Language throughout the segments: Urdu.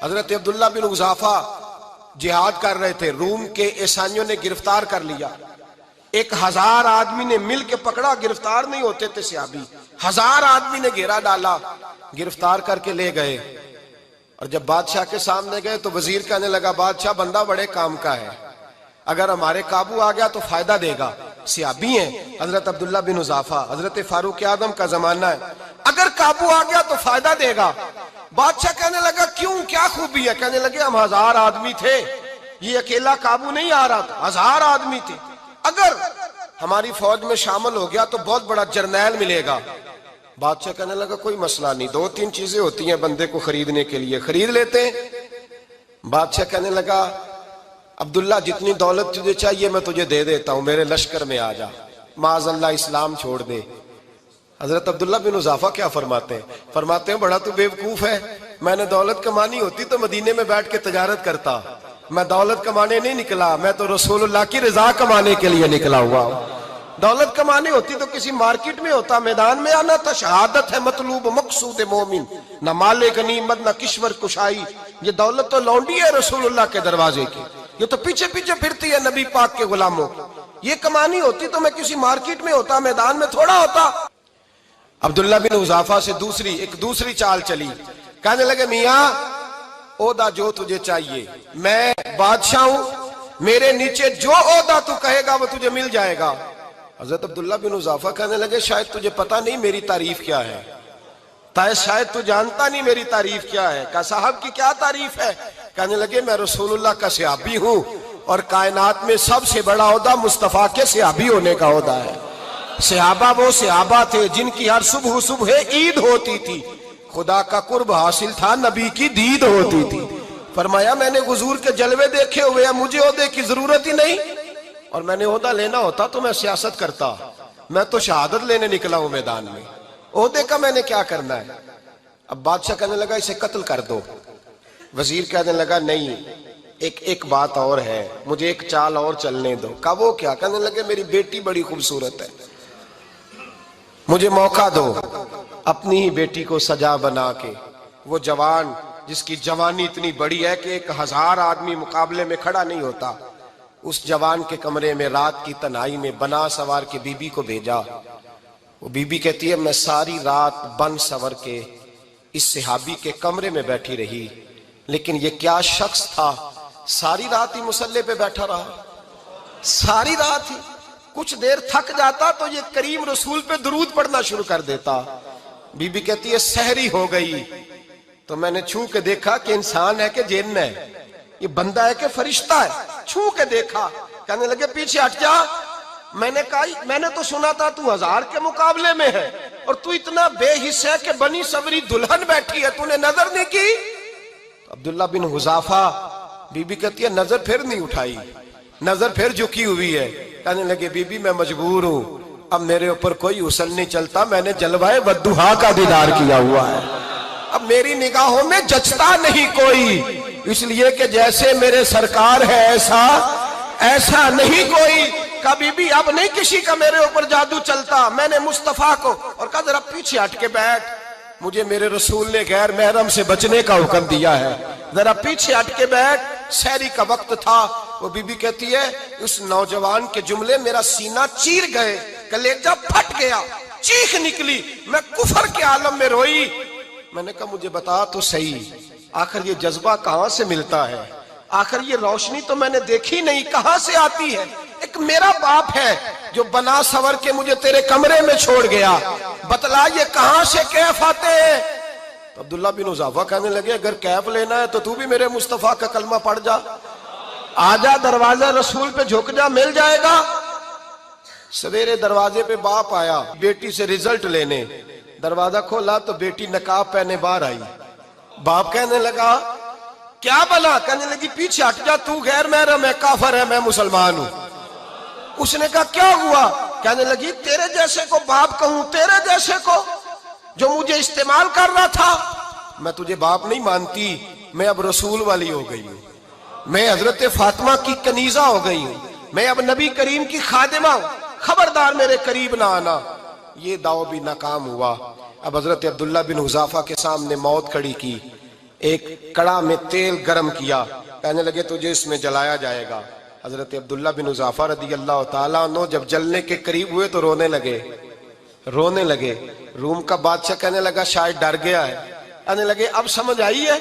حضرت عبداللہ بن حذافہ جہاد کر رہے تھے، روم کے عیسائیوں نے گرفتار کر لیا، 1000 آدمی نے مل کے پکڑا، گرفتار نہیں ہوتے تھے صحابی، 1000 آدمی نے گھیرا ڈالا، گرفتار کر کے لے گئے، اور جب بادشاہ کے سامنے گئے تو وزیر کہنے لگا بادشاہ بندہ بڑے کام کا ہے، اگر ہمارے قابو آ گیا تو فائدہ دے گا، صحابی ہیں حضرت عبداللہ بن حذافہ، حضرت فاروق اعظم کا زمانہ ہے، اگر قابو آ گیا تو فائدہ دے گا۔ بادشاہ کہنے لگا کیوں، کیا خوبی ہے؟ کہنے لگے ہم 1000 آدمی تھے، یہ اکیلا قابو نہیں آ رہا تھا، 1000 آدمی تھے، اگر ہماری فوج میں شامل ہو گیا تو بہت بڑا جرنیل ملے گا۔ بادشاہ کہنے لگا کوئی مسئلہ نہیں، 2-3 چیزیں ہوتی ہیں بندے کو خریدنے کے لیے، خرید لیتے ہیں۔ بادشاہ کہنے لگا عبداللہ جتنی دولت تجھے چاہیے میں تجھے دے دیتا ہوں، میرے لشکر میں آ جا، معاذ اللہ اسلام چھوڑ دے۔ حضرت عبداللہ بن حذافہ کیا فرماتے ہیں؟ فرماتے ہیں بڑا تو بیوقوف ہے، میں نے دولت کمانی ہوتی تو مدینے میں بیٹھ کے تجارت کرتا، میں دولت کمانے نہیں نکلا، میں تو رسول اللہ کی رضا کمانے کے لیے نکلا ہوا ہوں۔ دولت کمانی ہوتی تو کسی مارکیٹ میں ہوتا، میدان میں آنا تھا، شہادت ہے مطلوب مقصود مومن، نہ مال غنیمت نہ کشور کشائی، یہ دولت تو لونڈی ہے رسول اللہ کے دروازے کی، یہ تو پیچھے پیچھے پھرتی ہے نبی پاک کے غلاموں کی، یہ کمانی ہوتی تو میں کسی مارکیٹ میں ہوتا، میدان میں تھوڑا ہوتا۔ عبداللہ بن حذافہ سے ایک دوسری چال چلی، کہنے لگے میاں عہدہ جو تجھے چاہیے، میں بادشاہ ہوں، میرے نیچے جو عہدہ تو کہے گا وہ تجھے مل جائے گا۔ حضرت عبداللہ بن حذافہ کہنے لگے شاید تجھے پتہ نہیں میری تعریف کیا ہے، شاید تو جانتا نہیں میری تعریف کیا ہے۔ کہا صاحب کی کیا تعریف ہے؟ کہنے لگے میں رسول اللہ کا صحابی ہوں، اور کائنات میں سب سے بڑا عہدہ مصطفیٰ کے صحابی ہونے کا عہدہ ہے۔ صحابہ وہ صحابہ تھے جن کی ہر صبح عید ہوتی تھی، خدا کا قرب حاصل تھا، نبی کی دید ہوتی تھی۔ فرمایا میں نے حضور کے جلوے دیکھے ہوئے ہیں، مجھے عہدے کی ضرورت ہی نہیں، اور میں نے عہدہ لینا ہوتا تو میں سیاست کرتا، میں تو شہادت لینے نکلا ہوں میدان میں، عہدے کا میں نے کیا کرنا ہے؟ اب بادشاہ کہنے لگا اسے قتل کر دو۔ وزیر کہنے لگا نہیں، ایک بات اور ہے، مجھے ایک چال اور چلنے دو۔ کہا وہ کیا؟ کہنے لگے میری بیٹی بڑی خوبصورت ہے، مجھے موقع دو، اپنی ہی بیٹی کو سجا بنا کے، وہ جوان جس کی جوانی اتنی بڑی ہے کہ 1000 آدمی مقابلے میں کھڑا نہیں ہوتا، اس جوان کے کمرے میں رات کی تنہائی میں بنا سوار کے بی بی کو بھیجا۔ وہ بی بی کہتی ہے میں ساری رات بن سور کے اس صحابی کے کمرے میں بیٹھی رہی، لیکن یہ کیا شخص تھا، ساری رات ہی مصلے پہ بیٹھا رہا، ساری رات ہی، کچھ دیر تھک جاتا تو یہ کریم رسول پہ درود پڑھنا شروع کر دیتا۔ بی بی کہتی ہے سحری ہو گئی تو میں نے چھو کے دیکھا کہ انسان ہے کہ جن ہے، یہ بندہ ہے کہ فرشتہ ہے، چھو کے دیکھا۔ کہنے لگے پیچھے ہٹ جا، میں نے کہا میں نے تو سنا تھا تو 1000 کے مقابلے میں ہے، اور تو اتنا بے حس ہے کہ بنی سوری دلہن بیٹھی ہے، تو نے نظر نہیں کی؟ عبداللہ بن حذافہ، بی بی کہتی ہے نظر پھر نہیں اٹھائی، نظر پھر جھکی ہوئی ہے۔ کہنے لگے بی بی میں مجبور ہوں، اب میرے اوپر کوئی حسن نہیں چلتا، میں نے جلوہ والضحیٰ کا دیدار کیا ہوا ہے، اب میری نگاہوں میں جچتا نہیں کوئی، اس لیے کہ جیسے میرے سرکار ہے ایسا نہیں کوئی۔ کہا بی بی اب نہیں کسی کا میرے اوپر جادو چلتا، میں نے مصطفیٰ کو، اور کہا ذرا پیچھے ہٹ کے بیٹھ، مجھے میرے رسول نے غیر محرم سے بچنے کا حکم دیا ہے، ذرا پیچھے ہٹ کے بیٹھ۔ سحری کا وقت تھا، وہ بی بی کہتی ہے اس نوجوان کے جملے میرا سینہ چیر گئے، کلیجہ پھٹ گیا، چیخ نکلی، میں کفر کے عالم میں روئی۔ میں نے کہا مجھے بتا تو صحیح، آخر یہ جذبہ کہاں سے ملتا ہے، آخر یہ روشنی تو میں نے دیکھی نہیں، کہاں سے آتی ہے؟ ایک میرا باپ ہے جو بنا سور کے مجھے تیرے کمرے میں چھوڑ گیا، بتلا یہ کہاں سے کیف آتے ہیں؟ تو عبداللہ بن حذافہ کہنے لگے اگر کیف لینا ہے تو بھی میرے مصطفیٰ کا کلمہ پڑھ جا، آجا دروازہ رسول پہ جھک جا، مل جائے گا۔ سویرے دروازے پہ باپ آیا بیٹی سے رزلٹ لینے، دروازہ کھولا تو بیٹی نقاب پہنے باہر آئی۔ باپ کہنے لگا کیا بنا؟ کہنے لگی پیچھے ہٹ جا، تو غیر محرم ہے، کافر ہے، میں مسلمان ہوں۔ اس نے کہا کیا ہوا؟ کہنے لگی تیرے جیسے کو باپ کہوں، تیرے جیسے کو جو مجھے استعمال کر رہا تھا، میں تجھے باپ نہیں مانتی، میں اب رسول والی ہو گئی ہوں، میں حضرت فاطمہ کی کنیزہ ہو گئی ہوں، میں اب نبی کریم کی خادمہ ہوں، خبردار میرے قریب نہ آنا۔ یہ دعوی بھی ناکام ہوا۔ اب حضرت عبداللہ بن حذافہ کے سامنے موت کھڑی کی، ایک کڑا میں تیل گرم کیا، کہنے لگے تجھے اس میں جلایا جائے گا۔ حضرت عبداللہ بن حذافہ رضی اللہ تعالیٰ عنہ جب جلنے کے قریب ہوئے تو رونے لگے۔ روم کا بادشاہ کہنے لگا شاید ڈر گیا ہے، کہنے لگے اب سمجھ آئی ہے،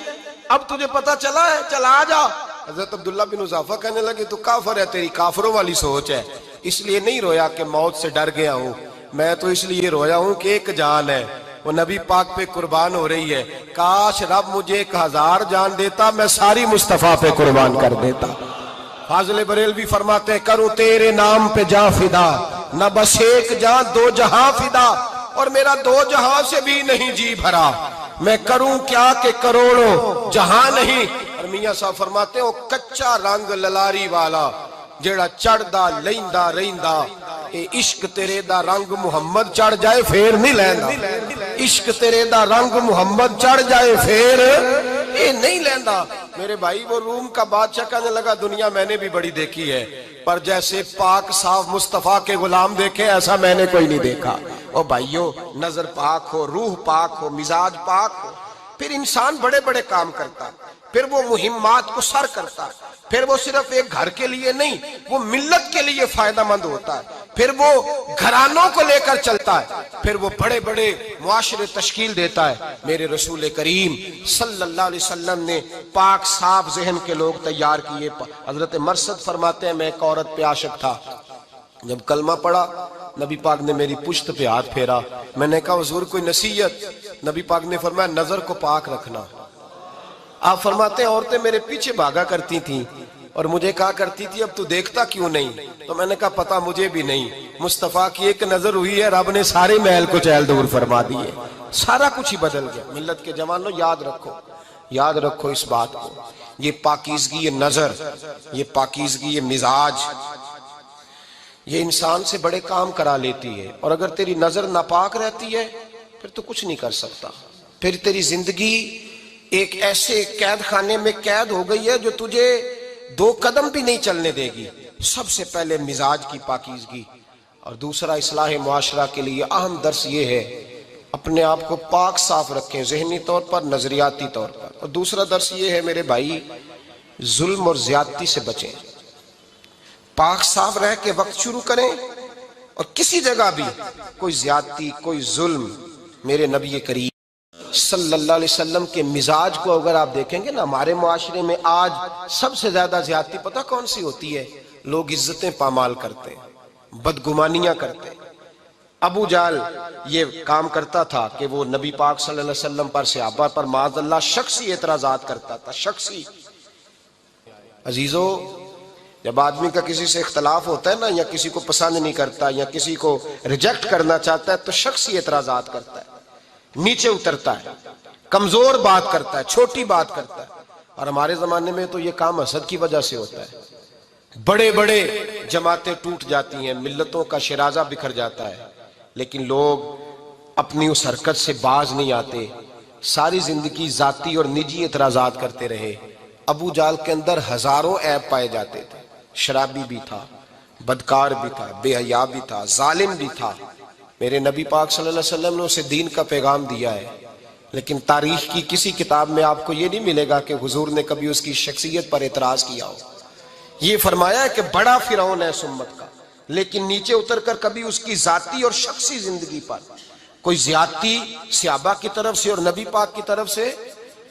اب تجھے پتا چلا ہے، چل آ جا۔ حضرت عبداللہ بن حذافہ کہنے لگے تو کافر ہے، تیری کافروں والی سوچ ہے، اس لیے نہیں رویا کہ موت سے ڈر گیا ہوں، میں تو اس لیے رویا ہوں کہ ایک جان ہے، وہ نبی پاک پہ قربان ہو رہی ہے، کاش رب مجھے 1000 جان دیتا، میں ساری مصطفیٰ پہ قربان کر دیتا۔ فاضل بریلوی فرماتے ہیں کروں تیرے نام پہ جاں فدا، نہ بس ایک جاں 2 جہاں فدا، اور میرا 2 جہاں سے بھی نہیں جی بھرا، میں کروں کیا کہ کروڑوں جہاں نہیں۔ اور میاں صاحب فرماتے ہیں وہ کچا رنگ للاری والا جیڑا چڑھدا لیندا رہندا، اے عشق تیرے دا رنگ محمد چڑھ جائے پھر نہیں لیندا، عشق تیرے دا رنگ محمد چڑھ جائے پھر اے نہیں لیندا۔ میرے بھائی وہ روم کا بادشاہ کہنے لگا دنیا میں نے بھی بڑی دیکھی ہے، پر جیسے پاک صاف مصطفیٰ کے غلام دیکھے ایسا میں نے کوئی نہیں دیکھا۔ او بھائیو، نظر پاک ہو، روح پاک ہو، مزاج پاک ہو، پھر انسان بڑے بڑے کام کرتا ہے، پھر وہ مہمات کو سر کرتا ہے، پھر وہ صرف ایک گھر کے لیے نہیں، وہ ملت کے لیے فائدہ مند ہوتا ہے، پھر وہ گھرانوں کو لے کر چلتا ہے، پھر وہ بڑے بڑے معاشرے تشکیل دیتا ہے۔ میرے رسول کریم صلی اللہ علیہ وسلم نے پاک صاف ذہن کے لوگ تیار کیے۔ حضرت مرثد فرماتے ہیں میں ایک عورت پہ عاشق تھا، جب کلمہ پڑھا نبی پاک نے میری پشت پہ ہاتھ پھیرا، میں نے کہا حضور کوئی نصیحت؟ نبی پاک نے فرمایا نظر کو پاک رکھنا۔ آپ فرماتے ہیں عورتیں میرے پیچھے بھاگا کرتی تھیں اور مجھے کہا کرتی تھی اب تو دیکھتا کیوں نہیں؟ تو میں نے کہا پتا مجھے بھی نہیں، مصطفیٰ کی ایک نظر ہوئی ہے، رب نے سارے محل کو چہل دور فرما دیے، سارا کچھ ہی بدل گیا۔ ملت کے جوانوں یاد رکھو اس بات کو، یہ پاکیزگی، یہ نظر، یہ پاکیزگی، یہ مزاج، یہ انسان سے بڑے کام کرا لیتی ہے، اور اگر تیری نظر ناپاک رہتی ہے پھر تو کچھ نہیں کر سکتا، پھر تیری زندگی ایک ایسے قید خانے میں قید ہو گئی ہے جو تجھے 2 قدم بھی نہیں چلنے دے گی۔ سب سے پہلے مزاج کی پاکیزگی، اور دوسرا اصلاح معاشرہ کے لیے اہم درس یہ ہے اپنے آپ کو پاک صاف رکھیں، ذہنی طور پر، نظریاتی طور پر۔ اور دوسرا درس یہ ہے میرے بھائی ظلم اور زیادتی سے بچیں، پاک صاف رہ کے وقت شروع کریں، اور کسی جگہ بھی کوئی زیادتی، کوئی ظلم، میرے نبی کریم صلی اللہ علیہ وسلم کے مزاج کو اگر آپ دیکھیں گے نا، ہمارے معاشرے میں آج سب سے زیادہ زیادتی پتہ کون سی ہوتی ہے؟ لوگ عزتیں پامال کرتے ہیں، بدگمانیاں کرتے ہیں۔ ابو جہل یہ کام کرتا تھا کہ وہ نبی پاک صلی اللہ علیہ وسلم پر، صحابہ پر معاذ اللہ شخصی اعتراضات کرتا تھا، شخصی۔ عزیزو، جب آدمی کا کسی سے اختلاف ہوتا ہے نا، یا کسی کو پسند نہیں کرتا یا کسی کو ریجیکٹ کرنا چاہتا ہے تو شخصی اعتراضات کرتا ہے، نیچے اترتا ہے، کمزور بات کرتا ہے، چھوٹی بات کرتا ہے۔ اور ہمارے زمانے میں تو یہ کام حسد کی وجہ سے ہوتا ہے، بڑے بڑے جماعتیں ٹوٹ جاتی ہیں، ملتوں کا شرازہ بکھر جاتا ہے، لیکن لوگ اپنی اس حرکت سے باز نہیں آتے، ساری زندگی ذاتی اور نجی اعتراضات کرتے رہے۔ ابو جہل کے اندر ہزاروں عیب پائے جاتے تھے، شرابی بھی تھا، بدکار بھی تھا، بے حیا بھی تھا، ظالم بھی تھا۔ میرے نبی پاک صلی اللہ علیہ وسلم نے اسے دین کا پیغام دیا ہے، لیکن تاریخ کی کسی کتاب میں آپ کو یہ نہیں ملے گا کہ حضور نے کبھی اس کی شخصیت پر اعتراض کیا ہو۔ یہ فرمایا ہے کہ بڑا فرعون ہے اس امت کا، لیکن نیچے اتر کر کبھی اس کی ذاتی اور شخصی زندگی پر کوئی زیادتی صحابہ کی طرف سے اور نبی پاک کی طرف سے۔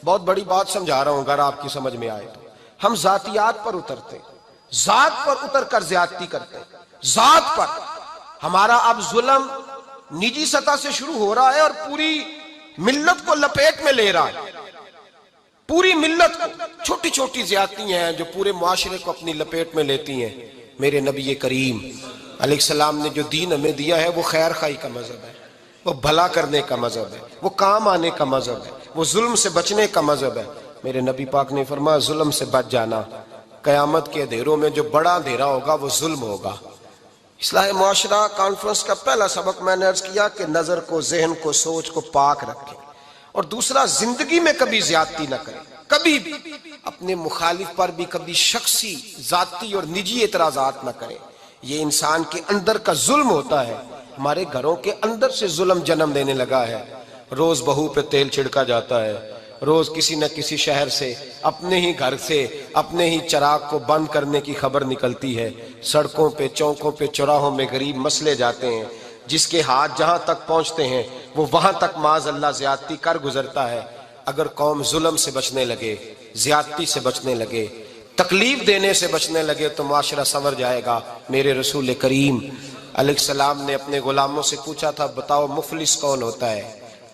بہت بڑی بات سمجھا رہا ہوں، اگر آپ کی سمجھ میں آئے تو ہم ذاتیات پر اترتے، ذات پر اتر کر زیادتی کرتے، ذات پر۔ ہمارا اب ظلم نجی سطح سے شروع ہو رہا ہے اور پوری ملت کو لپیٹ میں لے رہا ہے، پوری ملت کو۔ چھوٹی چھوٹی زیادتیاں ہیں جو پورے معاشرے کو اپنی لپیٹ میں لیتی ہیں۔ میرے نبی کریم علیہ السلام نے جو دین ہمیں دیا ہے وہ خیر خواہی کا مذہب ہے، وہ بھلا کرنے کا مذہب ہے، وہ کام آنے کا مذہب ہے، وہ ظلم سے بچنے کا مذہب ہے۔ میرے نبی پاک نے فرمایا ظلم سے بچ جانا، قیامت کے اندھیروں میں جو بڑا اندھیرا ہوگا وہ ظلم ہوگا۔ اصلاح معاشرہ کانفرنس کا پہلا سبق میں نے عرض کیا کہ نظر کو، ذہن کو، سوچ کو پاک رکھیں، اور دوسرا زندگی میں کبھی زیادتی نہ کریں، کبھی بھی اپنے مخالف پر بھی کبھی شخصی، ذاتی اور نجی اعتراضات نہ کریں۔ یہ انسان کے اندر کا ظلم ہوتا ہے، ہمارے گھروں کے اندر سے ظلم جنم دینے لگا ہے۔ روز بہو پہ تیل چھڑکا جاتا ہے، روز کسی نہ کسی شہر سے، اپنے ہی گھر سے، اپنے ہی چراغ کو بند کرنے کی خبر نکلتی ہے۔ سڑکوں پہ، چوکوں پہ، چوراہوں میں غریب مسلے جاتے ہیں، جس کے ہاتھ جہاں تک پہنچتے ہیں وہ وہاں تک معاذ اللہ زیادتی کر گزرتا ہے۔ اگر قوم ظلم سے بچنے لگے، زیادتی سے بچنے لگے، تکلیف دینے سے بچنے لگے تو معاشرہ سنور جائے گا۔ میرے رسول کریم علیہ السلام نے اپنے غلاموں سے پوچھا تھا، بتاؤ مفلس کون ہوتا ہے؟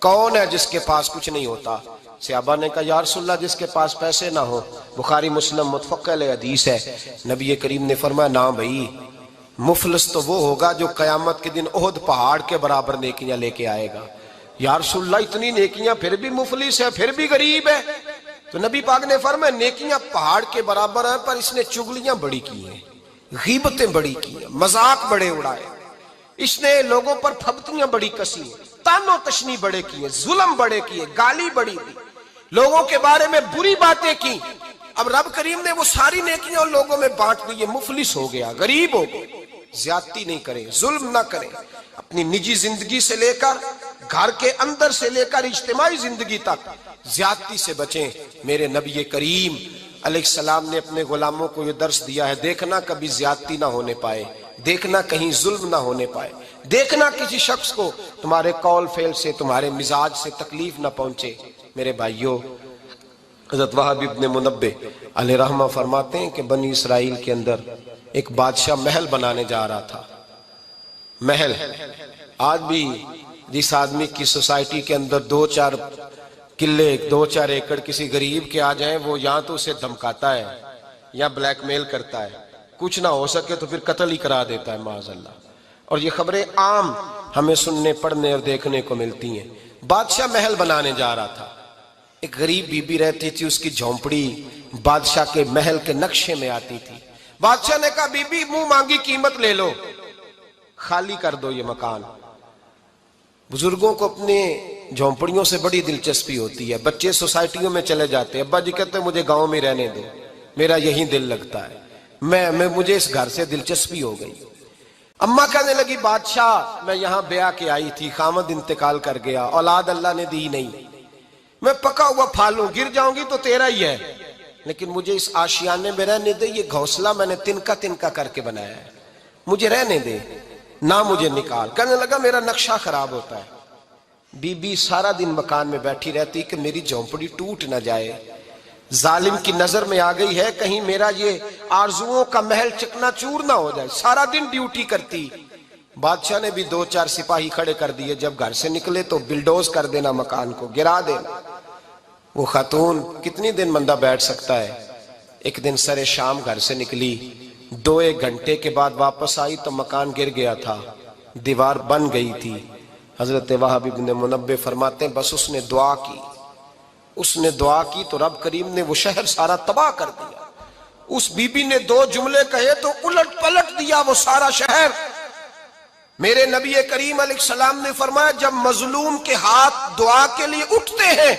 کون ہے جس کے پاس کچھ نہیں ہوتا؟ صحابہ نے کہا یا رسول اللہ جس کے پاس پیسے نہ ہو۔ بخاری مسلم متفق علیہ حدیث ہے۔ نبی کریم نے فرمایا نا بھائی، مفلس تو وہ ہوگا جو قیامت کے دن احد پہاڑ کے برابر نیکیاں لے کے آئے گا۔ یا رسول اللہ اتنی نیکیاں پھر بھی مفلس ہے، پھر بھی غریب ہے؟ تو نبی پاک نے فرمایا نیکیاں پہاڑ کے برابر ہیں، پر اس نے چغلیاں بڑی کی ہیں، غیبتیں بڑی کی ہیں، مذاق بڑے اڑائے، اس نے لوگوں پر پھبتیاں بڑی کسی ہیں، تان و تشنی بڑے کیے، ظلم بڑے کیے، گالی بڑی دی، لوگوں کے بارے میں بری باتیں کی۔ اب رب کریم نے وہ ساری نیکیاں ان لوگوں میں بانٹ دی، یہ مفلس ہو گیا، غریب ہو گیا۔ زیادتی نہیں کریں، ظلم نہ کریں، اپنی نجی زندگی سے لے کر، گھر کے اندر سے لے کر اجتماعی زندگی تک زیادتی سے بچیں۔ میرے نبی کریم علیہ السلام نے اپنے غلاموں کو یہ درس دیا ہے، دیکھنا کبھی زیادتی نہ ہونے پائے، دیکھنا کہیں ظلم نہ ہونے پائے، دیکھنا کسی شخص کو تمہارے قول فعل سے، تمہارے مزاج سے تکلیف نہ پہنچے۔ میرے بھائیوں، حضرت وہب ابن منبہ علیہ رحمہ فرماتے ہیں کہ بنی اسرائیل کے اندر ایک بادشاہ محل بنانے جا رہا تھا۔ محل آج بھی جس آدمی کی سوسائٹی کے اندر 2-4 قلعے، 2-4 ایکڑ کسی غریب کے آ جائیں، وہ یہاں تو اسے دھمکاتا ہے یا بلیک میل کرتا ہے، کچھ نہ ہو سکے تو پھر قتل ہی کرا دیتا ہے معاذ اللہ۔ اور یہ خبریں عام ہمیں سننے، پڑھنے اور دیکھنے کو ملتی ہیں۔ بادشاہ محل بنانے جا رہا تھا، ایک غریب بی بی رہتی تھی، اس کی جھونپڑی بادشاہ کے محل کے نقشے میں آتی تھی۔ بادشاہ نے کہا بی بی منہ مانگی قیمت لے لو، خالی کر دو یہ مکان۔ بزرگوں کو اپنے جھونپڑیوں سے بڑی دلچسپی ہوتی ہے، بچے سوسائٹیوں میں چلے جاتے ہیں، ابا جی کہتے ہیں مجھے گاؤں میں رہنے دو، میرا یہیں دل لگتا ہے، مجھے اس گھر سے دلچسپی ہو گئی۔ اماں کہنے لگی بادشاہ میں یہاں بیاہ کے آئی تھی، خامد انتقال کر گیا، اولاد اللہ نے دی نہیں، میں پکا ہوا پھل ہوں، گر جاؤں گی تو تیرا ہی ہے، لیکن مجھے اس آشیانے میں رہنے دے، یہ گھونسلہ میں نے تنکا تنکا کر کے بنایا ہے، مجھے رہنے دے، نہ مجھے نکال۔ کہنے لگا میرا نقشہ خراب ہوتا ہے۔ بی بی سارا دن مکان میں بیٹھی رہتی کہ میری جھونپڑی ٹوٹ نہ جائے، ظالم کی نظر میں آ گئی ہے کہیں میرا یہ آرزوؤں کا محل چکنا چور نہ ہو جائے، سارا دن ڈیوٹی کرتی۔ بادشاہ نے بھی 2-4 سپاہی کھڑے کر دیے، جب گھر سے نکلے تو بلڈوز کر دینا، مکان کو گرا دینا۔ وہ خاتون کتنی دن بندہ بیٹھ سکتا ہے؟ ایک دن سر شام گھر سے نکلی، 2-1 گھنٹے کے بعد واپس آئی تو مکان گر گیا تھا، دیوار بن گئی تھی۔ حضرت وہب ابن منبہ فرماتے ہیں بس اس نے دعا کی، اس نے دعا کی تو رب کریم نے وہ شہر سارا تباہ کر دیا۔ اس بی بی نے 2 جملے کہے تو الٹ پلٹ دیا وہ سارا شہر۔ میرے نبی کریم علیہ السلام نے فرمایا جب مظلوم کے ہاتھ دعا کے لیے اٹھتے ہیں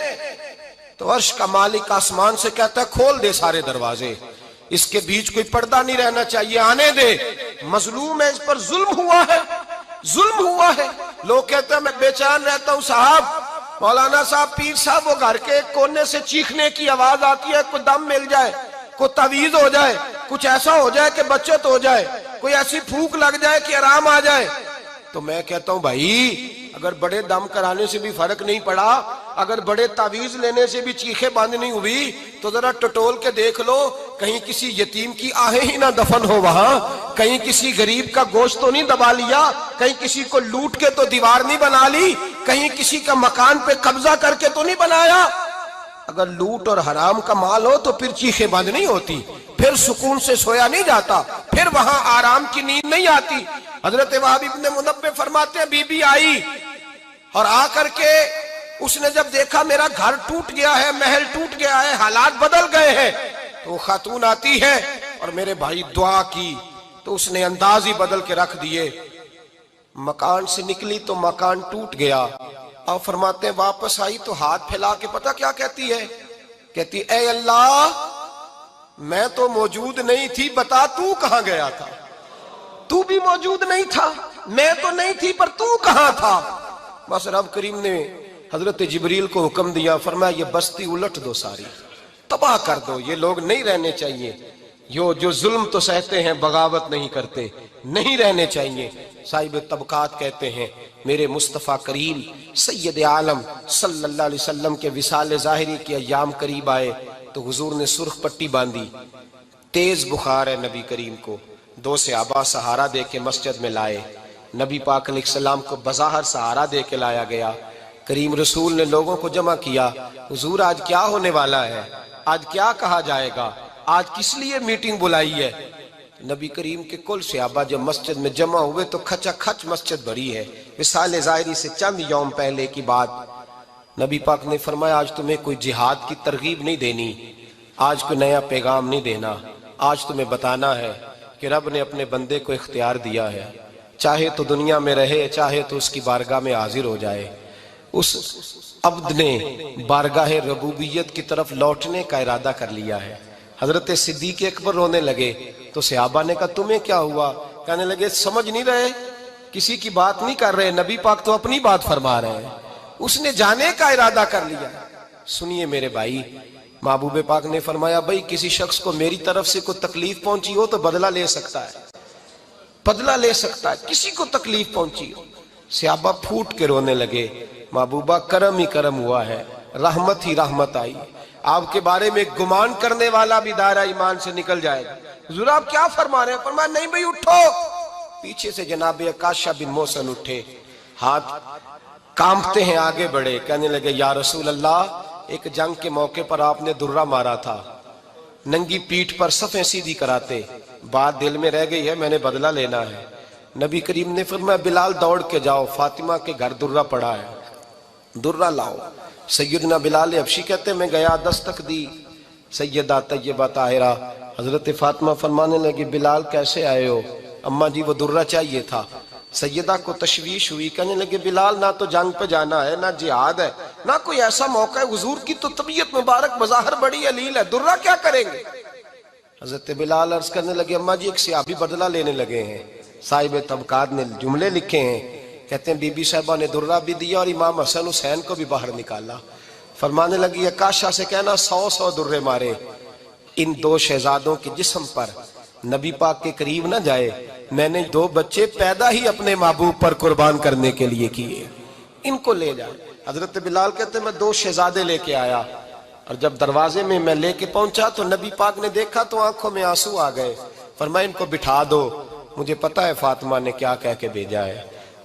تو عرش کا مالک آسمان سے کہتا ہے کھول دے سارے دروازے، اس کے بیچ کوئی پردہ نہیں رہنا چاہیے، آنے دے، مظلوم ہے، اس پر ظلم ہوا ہے، ظلم ہوا ہے۔ لوگ کہتے ہیں میں بے چین رہتا ہوں صاحب، مولانا صاحب، پیر صاحب، وہ گھر کے کونے سے چیخنے کی آواز آتی ہے، کوئی دم مل جائے، کوئی تعویذ ہو جائے، کچھ ایسا ہو جائے کہ بچت ہو جائے، کوئی ایسی پھونک لگ جائے کہ آرام آ جائے۔ تو میں کہتا ہوں بھائی اگر بڑے دم کرانے سے بھی فرق نہیں پڑا، اگر بڑے تعویذ لینے سے بھی چیخیں بند نہیں ہوئی، تو ذرا ٹٹول کے دیکھ لو کہیں کسی یتیم کی آہیں ہی نہ دفن ہو وہاں، کہیں کسی غریب کا گوشت تو نہیں دبا لیا، کہیں کسی کو لوٹ کے تو دیوار نہیں بنا لی، کہیں کسی کا مکان پہ قبضہ کر کے تو نہیں بنایا۔ اگر لوٹ اور حرام کا مال ہو تو پھر چیخیں بند نہیں ہوتی، پھر سکون سے سویا نہیں جاتا، پھر وہاں آرام کی نیند نہیں آتی۔ حضرت وہب ابن منبہ فرماتے ہیں بی بی آئی اور آ کر کے اس نے جب دیکھا میرا گھر ٹوٹ گیا ہے، محل ٹوٹ گیا ہے، حالات بدل گئے ہیں، تو وہ خاتون آتی ہے اور میرے بھائی دعا کی تو اس نے انداز ہی بدل کے رکھ دیے۔ مکان سے نکلی تو مکان ٹوٹ گیا، اور فرماتے ہیں واپس آئی تو ہاتھ پھیلا کے پتہ کیا کہتی ہے؟ کہتی اے اللہ میں تو موجود نہیں تھی، بتا تو کہاں گیا تھا؟ تو بھی موجود نہیں تھا، میں تو نہیں تھی، پر تو کہاں تھا؟ بس رب کریم نے حضرت جبریل کو حکم دیا، فرمایا یہ بستی الٹ دو، ساری تباہ کر دو، یہ لوگ نہیں رہنے چاہیے، جو ظلم تو سہتے ہیں بغاوت نہیں کرتے، نہیں رہنے چاہیے۔ صاحب طبقات کہتے ہیں میرے مصطفیٰ کریم سید عالم صلی اللہ علیہ وسلم کے وصال ظاہری کے ایام قریب آئے تو حضور نے سرخ پٹی باندھی، تیز بخار ہے نبی کریم کو، 2 صحابہ سہارا دے کے مسجد میں لائے، نبی پاک علیہ السلام کو بظاہر سہارا دے کے لایا گیا۔ کریم رسول نے لوگوں کو جمع کیا، حضور آج کیا ہونے والا ہے، آج کیا کہا جائے گا، آج کس لیے میٹنگ بلائی ہے؟ نبی کریم کے کل صحابہ جب مسجد میں جمع ہوئے تو کھچا کھچ مسجد بھری ہے۔ وصال ظاہری سے چند یوم پہلے کی بات، نبی پاک نے فرمایا آج تمہیں کوئی جہاد کی ترغیب نہیں دینی، آج کوئی نیا پیغام نہیں دینا، آج تمہیں بتانا ہے کہ رب نے اپنے بندے کو اختیار دیا ہے، چاہے تو دنیا میں رہے، چاہے تو اس کی بارگاہ میں حاضر ہو جائے۔ اس عبد نے بارگاہ ربوبیت کی طرف لوٹنے کا ارادہ کر لیا ہے۔ حضرت صدیق اکبر رونے لگے تو صحابہ نے کہا تمہیں کیا ہوا؟ کہنے لگے سمجھ نہیں رہے، کسی کی بات نہیں کر رہے، نبی پاک تو اپنی بات فرما رہے ہیں، اس نے جانے کا ارادہ کر لیا۔ سنیے میرے بھائی، محبوب پاک نے فرمایا بھائی کسی شخص کو میری طرف سے کوئی تکلیف پہنچی ہو تو بدلہ لے سکتا ہے، بدلہ لے سکتا ہے، کسی کو تکلیف پہنچی ہو۔ صحابہ پھوٹ کے رونے لگے، محبوبہ کرم ہی کرم ہوا ہے، رحمت ہی رحمت آئی، آپ کے بارے میں گمان کرنے والا بھی دائرہ ایمان سے نکل جائے گا۔ حضور آپ کیا فرما رہے ہیں؟ فرمایا نہیں بھئی اٹھو۔ پیچھے سے جناب عکاشہ بن محصن اٹھے، ہاتھ کانپتے ہیں، آگے بڑھے، کہنے لگے یا رسول اللہ ایک جنگ کے موقع پر آپ نے درہ مارا تھا، ننگی پیٹھ پر صفیں سیدھی کراتے، بات دل میں رہ گئی ہے، میں نے بدلہ لینا ہے۔ نبی کریم نے فرمایا بلال دوڑ کے جاؤ، فاطمہ کے گھر درہ پڑا ہے، درہ لاؤ۔ سیدنا بلال حبشی کہتے ہیں میں گیا، دستک دی سیدہ طیبہ طاہرہ، حضرت فاطمہ فرمانے لگی بلال کیسے آئے ہو؟ اماں جی وہ درہ چاہیے تھا۔ سیدہ کو تشویش ہوئی، کہنے لگے بلال نہ تو جنگ پہ جانا ہے، نہ جہاد ہے، نہ کوئی ایسا موقع ہے، حضور کی تو طبیعت مبارک بظاہر بڑی علیل ہے، درہ کیا کریں گے؟ حضرت بلال عرض کرنے لگے اماں جی ایک صحابی بدلہ لینے لگے ہیں، صاحب طبقات نے جملے لکھے ہیں، کہتے ہیں بی بی صاحبہ نے درہ بھی دیا اور امام حسن حسین کو بھی باہر نکالا۔ فرمانے لگی عکاشہ سے کہنا 100 درے مارے، ان 2 شہزادوں کے جسم پر نبی پاک کے قریب نہ جائے، میں نے 2 بچے پیدا ہی اپنے محبوب پر قربان کرنے کے لیے کیے، ان کو لے جائے۔ حضرت بلال کہتے ہیں میں 2 شہزادے لے کے آیا، اور جب دروازے میں میں لے کے پہنچا تو نبی پاک نے دیکھا تو آنکھوں میں آنسو آ گئے، فرمایا ان کو بٹھا دو، مجھے پتا ہے فاطمہ نے کیا کہہ کے بھیجا ہے۔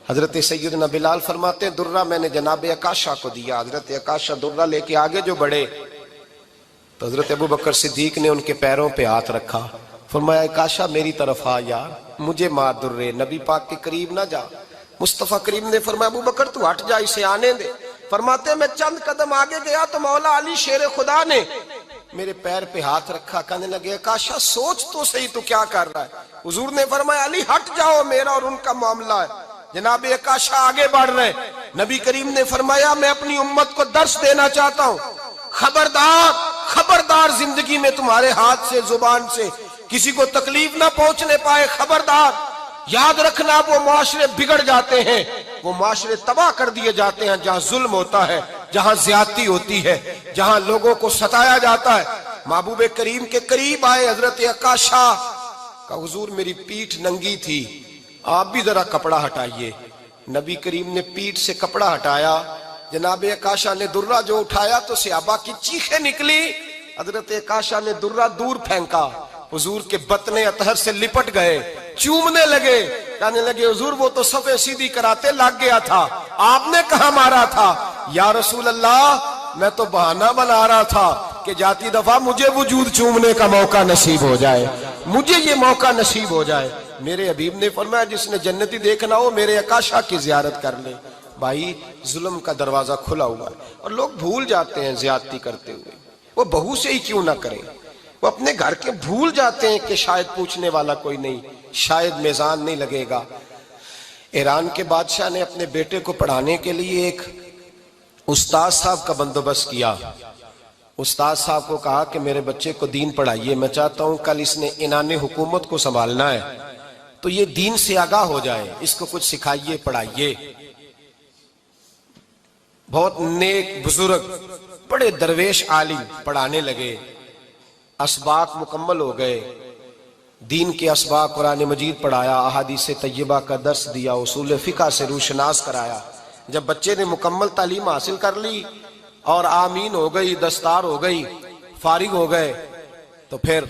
حضرت سیدنا بلال فرماتے ہیں درہ میں نے جناب عکاشہ کو دیا، حضرت عکاشہ درہ لے کے آگے جو بڑھے تو حضرت ابوبکر صدیق نے ان کے پیروں پہ ہاتھ رکھا، فرمایا عکاشہ میری طرف آ یار، مجھے مار درے، نبی پاک کے قریب نہ جا۔ مصطفیٰ کریم نے فرمایا ابوبکر تو ہٹ جا، اسے آنے دے۔ فرماتے ہیں میں چند قدم آگے گیا تو مولا علی شیر خدا نے میرے پیر پہ ہاتھ رکھا، کہنے لگے عکاشہ سوچ تو صحیح تو کیا کر رہا ہے؟ حضور نے فرمایا علی ہٹ جاؤ، میرا اور ان کا معاملہ ہے۔ جناب عکاشہ آگے بڑھ رہے، نبی کریم نے فرمایا میں اپنی امت کو درس دینا چاہتا ہوں، خبردار خبردار زندگی میں تمہارے ہاتھ سے زبان سے کسی کو تکلیف نہ پہنچنے پائے، خبردار یاد رکھنا وہ معاشرے بگڑ جاتے ہیں، وہ معاشرے تباہ کر دیے جاتے ہیں جہاں ظلم ہوتا ہے، جہاں زیادتی ہوتی ہے، جہاں لوگوں کو ستایا جاتا ہے۔ محبوب کریم کے قریب آئے حضرت عکاشہ کہ حضور میری پیٹھ ننگی تھی، آپ بھی ذرا کپڑا ہٹائیے۔ نبی کریم نے پیٹھ سے کپڑا ہٹایا، جناب عکاشہ نے درہ جو اٹھایا تو صحابہ کی چیخیں نکلی، حضرت عکاشہ نے درہ دور پھینکا، حضور کے بطن اطہر سے لپٹ گئے، چومنے لگے، کہنے لگے حضور وہ تو صفیں سیدھی کراتے لگ گیا تھا، آپ نے کہاں مارا تھا؟ یا رسول اللہ میں تو بہانہ بنا رہا تھا کہ جاتی دفعہ مجھے وجود چومنے کا موقع نصیب ہو جائے، مجھے یہ موقع نصیب ہو جائے۔ میرے حبیب نے فرمایا جس نے جنتی دیکھنا ہو میرے عکاشہ کی زیارت کر لے۔ بھائی ظلم کا دروازہ کھلا ہوا ہے اور لوگ بھول جاتے ہیں زیادتی کرتے ہوئے، وہ بہو سے ہی کیوں نہ کریں، وہ اپنے گھر کے بھول جاتے ہیں کہ شاید پوچھنے والا کوئی نہیں، شاید میزان نہیں لگے گا۔ ایران کے بادشاہ نے اپنے بیٹے کو پڑھانے کے لیے ایک استاد صاحب کا بندوبست کیا۔ استاد صاحب کو کہا کہ میرے بچے کو دین پڑھائیے، میں چاہتا ہوں کل اس نے عنان حکومت کو سنبھالنا ہے تو یہ دین سے آگاہ ہو جائے، اس کو کچھ سکھائیے پڑھائیے۔ بہت نیک بزرگ بڑے درویش عالم پڑھانے لگے، اسباق مکمل ہو گئے، دین کے اسباق قرآن مجید پڑھایا، احادیث طیبہ کا درس دیا، اصول فقہ سے روشناس کرایا۔ جب بچے نے مکمل تعلیم حاصل کر لی اور آمین ہو گئی، دستار ہو گئی، فارغ ہو گئے، تو پھر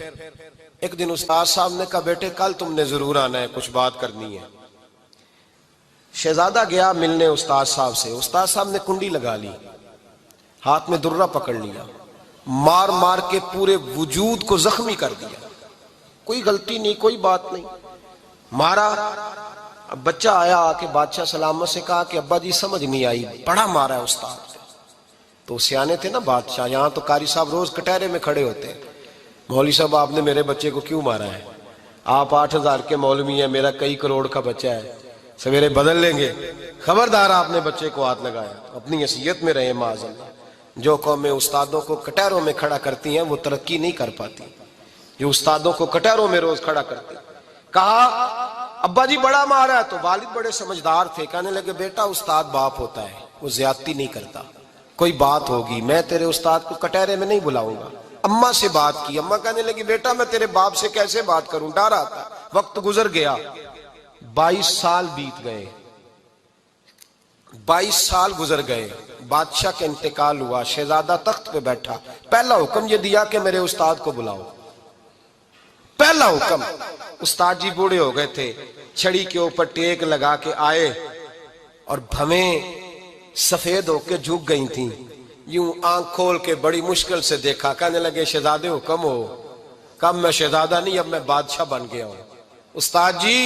ایک دن استاد صاحب نے کہا بیٹے کل تم نے ضرور آنا ہے، کچھ بات کرنی ہے۔ شہزادہ گیا ملنے استاد صاحب سے، استاد صاحب نے کنڈی لگا لی، ہاتھ میں درہ پکڑ لیا، مار مار کے پورے وجود کو زخمی کر دیا، کوئی غلطی نہیں، کوئی بات نہیں، مارا۔ اب بچہ آیا آ کے بادشاہ سلامت سے کہا کہ ابا جی سمجھ نہیں آئی، بڑا مارا ہے استاد۔ تو سیانے تھے نا بادشاہ، یہاں تو قاری صاحب روز کٹہرے میں کھڑے ہوتے ہیں، مولوی صاحب آپ نے میرے بچے کو کیوں مارا ہے؟ آپ 8,000 کے مولوی ہیں، میرا کئی کروڑ کا بچہ ہے، سویرے بدل لیں گے، خبردار آپ نے بچے کو ہاتھ لگایا، اپنی حیثیت میں رہے معاذ اللہ۔ جو قومیں استادوں کو کٹہروں میں کھڑا کرتی ہیں وہ ترقی نہیں کر پاتی، جو استادوں کو کٹہروں میں روز کھڑا کرتی۔ کہا ابا جی بڑا مارا ہے، تو والد بڑے سمجھدار تھے، کہنے لگے بیٹا استاد باپ ہوتا ہے، وہ زیادتی نہیں کرتا، کوئی بات ہوگی میں تیرے استاد کو کٹہرے میں نہیں بلاؤں گا۔ اماں سے بات کی، اماں کہنے لگی بیٹا میں تیرے باپ سے کیسے بات کروں، ڈر آتا۔ وقت گزر گیا، 22 سال بیت گئے، 22 سال گزر گئے، بادشاہ کا انتقال ہوا، شہزادہ تخت پہ بیٹھا، پہلا حکم یہ دیا کہ میرے استاد کو بلاؤ، پہلا حکم۔ استاد جی بوڑھے ہو گئے تھے، چھڑی کے اوپر ٹیک لگا کے آئے اور بھویں سفید ہو کے جھک گئی تھیں، یوں آنکھ کھول کے بڑی مشکل سے دیکھا، کہنے لگے شہزادے حکم ہو۔ کب میں شہزادہ نہیں، اب میں بادشاہ بن گیا ہوں۔ استاد جی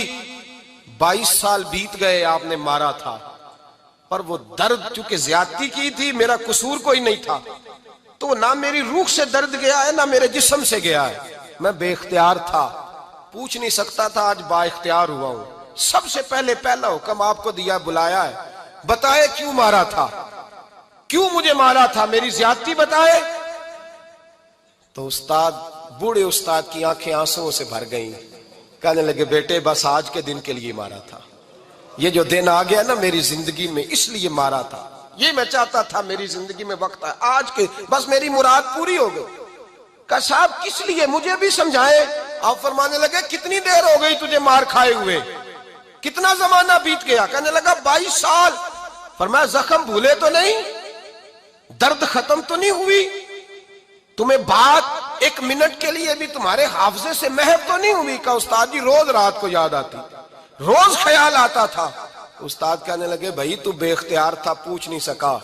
22 سال بیت گئے، آپ نے مارا تھا، پر وہ درد چونکہ زیادتی کی تھی، میرا قصور کوئی نہیں تھا، تو نہ میری روح سے درد گیا ہے نہ میرے جسم سے گیا ہے، میں بے اختیار تھا، پوچھ نہیں سکتا تھا، آج با اختیار ہوا ہوں۔ سب سے پہلے پہلا حکم آپ کو دیا، بلایا ہے، بتائے کیوں مارا تھا، کیوں مجھے مارا تھا، میری زیادتی بتائے۔ تو استاد، بوڑھے استاد کی آنکھیں آنسوؤں سے بھر گئیں، کہنے لگے بیٹے بس آج کے دن کے لیے مارا تھا، یہ جو دن آ گیا نا میری زندگی میں اس لیے مارا تھا، یہ میں چاہتا تھا میری زندگی میں وقت ہے، آج کے بس میری مراد پوری ہو گئی۔ کہا صاحب کس لیے، مجھے بھی سمجھائیں۔ آپ فرمانے لگے کتنی دیر ہو گئی تجھے مار کھائے ہوئے، کتنا زمانہ بیت گیا؟ کہنے لگا 22 سال۔ فرمایا زخم بھولے تو نہیں، درد ختم تو نہیں ہوئی، تمہیں بات ایک منٹ کے لیے بھی تمہارے حافظے سے محو تو نہیں ہوئی؟ کہا استاد جی روز رات کو یاد آتی، روز خیال آتا تھا۔ استاد کہنے لگے بھائی تو بے اختیار تھا، پوچھ نہیں سکا،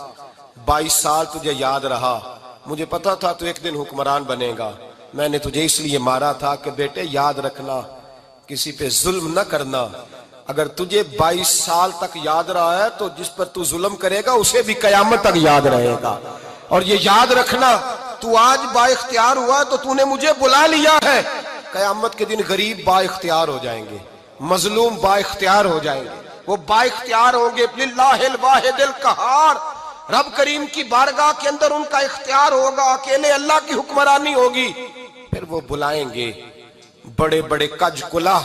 22 سال تجھے یاد رہا، مجھے پتا تھا تو ایک دن حکمران بنے گا، میں نے تجھے اس لیے مارا تھا کہ بیٹے یاد رکھنا، کسی پہ ظلم نہ کرنا، اگر تجھے 22 سال تک یاد رہا ہے تو جس پر تو ظلم کرے گا اسے بھی قیامت تک یاد رہے گا، اور یہ یاد رکھنا تو آج با اختیار ہوا تو تو نے مجھے بلا لیا ہے، قیامت کے دن غریب با اختیار ہو جائیں گے، مظلوم با اختیار ہو جائیں گے، وہ با اختیار ہوں گے، للہ الواحد القہار، رب کریم کی بارگاہ کے اندر ان کا اختیار ہوگا، اکیلے اللہ کی حکمرانی ہوگی، پھر وہ بلائیں گے بڑے بڑے کج کلا،